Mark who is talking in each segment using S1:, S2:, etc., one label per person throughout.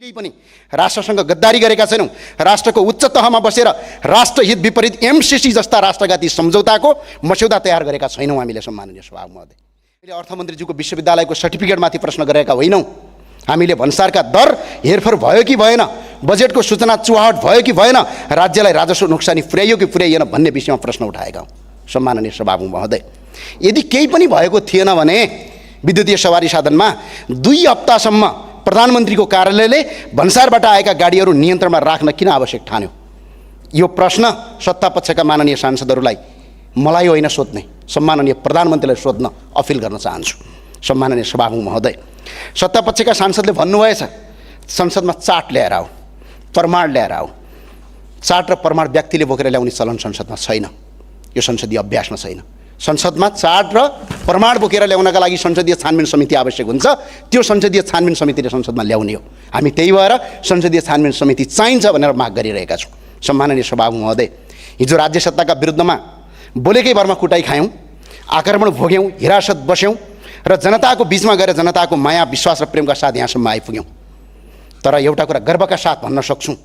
S1: केही पनि राष्ट्रसँग गद्दारी गरेका छैनौँ। राष्ट्रको उच्च तहमा बसेर राष्ट्रहित विपरीत एमसिसी जस्ता राष्ट्रघाती सम्झौताको मस्यौदा तयार गरेका छैनौँ हामीले। सम्माननीय सभामुख महोदय, हामीले अर्थमन्त्रीज्यूको विश्वविद्यालयको सर्टिफिकेटमाथि प्रश्न गरेका होइनौँ। हामीले भन्सारका दर हेरफेर भयो कि भएन, बजेटको सूचना चुहावट भयो कि भएन, राज्यलाई राजस्व नोक्सानी पुर्याइयो कि पुर्याइएन भन्ने विषयमा प्रश्न उठाएका हौँ। सम्माननीय सभामुख महोदय, यदि केही पनि भएको थिएन भने विद्युतीय सवारी साधनमा 2 हप्तासम्म प्रधानमन्त्रीको कार्यालयले भन्सारबाट आएका गाडीहरू नियन्त्रणमा राख्न किन आवश्यक ठान्यो? यो प्रश्न सत्तापक्षका माननीय सांसदहरूलाई मलाई होइन सोध्ने, सम्माननीय प्रधानमन्त्रीलाई सोध्न अपिल गर्न चाहन्छु। सम्माननीय सभामुख महोदय, सत्तापक्षका सांसदले भन्नुभएछ संसदमा चार्ट ल्याएर आऊ, प्रमाण ल्याएर आऊ। चार्ट र प्रमाण व्यक्तिले बोकेर ल्याउने चलन संसदमा छैन, यो संसदीय अभ्यासमा छैन। संसदमा चार्ट र प्रमाण बोकेर ल्याउनका लागि संसदीय छानबिन समिति आवश्यक हुन्छ। त्यो संसदीय छानबिन समितिले संसदमा ल्याउने हो। हामी त्यही भएर संसदीय छानबिन समिति चाहिन्छ भनेर माग गरिरहेका छौँ। सम्माननीय सभामुख महोदय, हिजो राज्य सत्ताका विरुद्धमा बोलेकै भरमा कुटाइ खायौँ, आक्रमण भोग्यौँ, हिरासत बस्यौँ र जनताको बिचमा गएर जनताको माया विश्वास र प्रेमका साथ यहाँसम्म आइपुग्यौँ। तर एउटा कुरा गर्वका साथ भन्न सक्छौँ,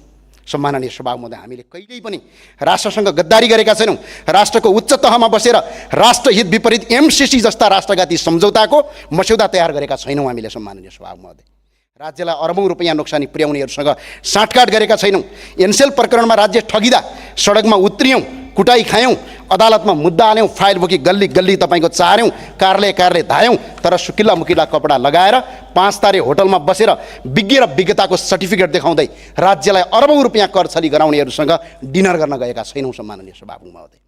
S1: सम्माननीय सभामुख महोदय, हामीले कहिल्यै पनि राष्ट्रसँग गद्दारी गरेका छैनौँ। राष्ट्रको उच्च तहमा बसेर राष्ट्रहित विपरीत एमसिसी जस्ता राष्ट्रघाती सम्झौताको मस्यौदा तयार गरेका छैनौँ हामीले। सम्माननीय सभामुख महोदय, राज्यलाई अरबौँ रुपैयाँ नोक्सानी पुर्याउनेहरूसँग साँठगाँठ गरेका छैनौँ। एनसेल प्रकरणमा राज्य ठगिँदा सडकमा उत्रियौँ, कुटाइ खायौँ, अदालतमा मुद्दा हाल्यौँ, फाइल बोकी गल्ली गल्ली तपाईँको चार्यौँ, कार्यालय धायौँ। तर सुकिल्ला मुकिल्ला कपडा लगाएर 5 तारे होटलमा बसेर विज्ञ र विज्ञताको सर्टिफिकेट देखाउँदै राज्यलाई अरबौँ रुपैयाँ कर छली गराउनेहरूसँग डिनर गर्न गएका छैनौँ। सम्माननीय सभामुख महोदय।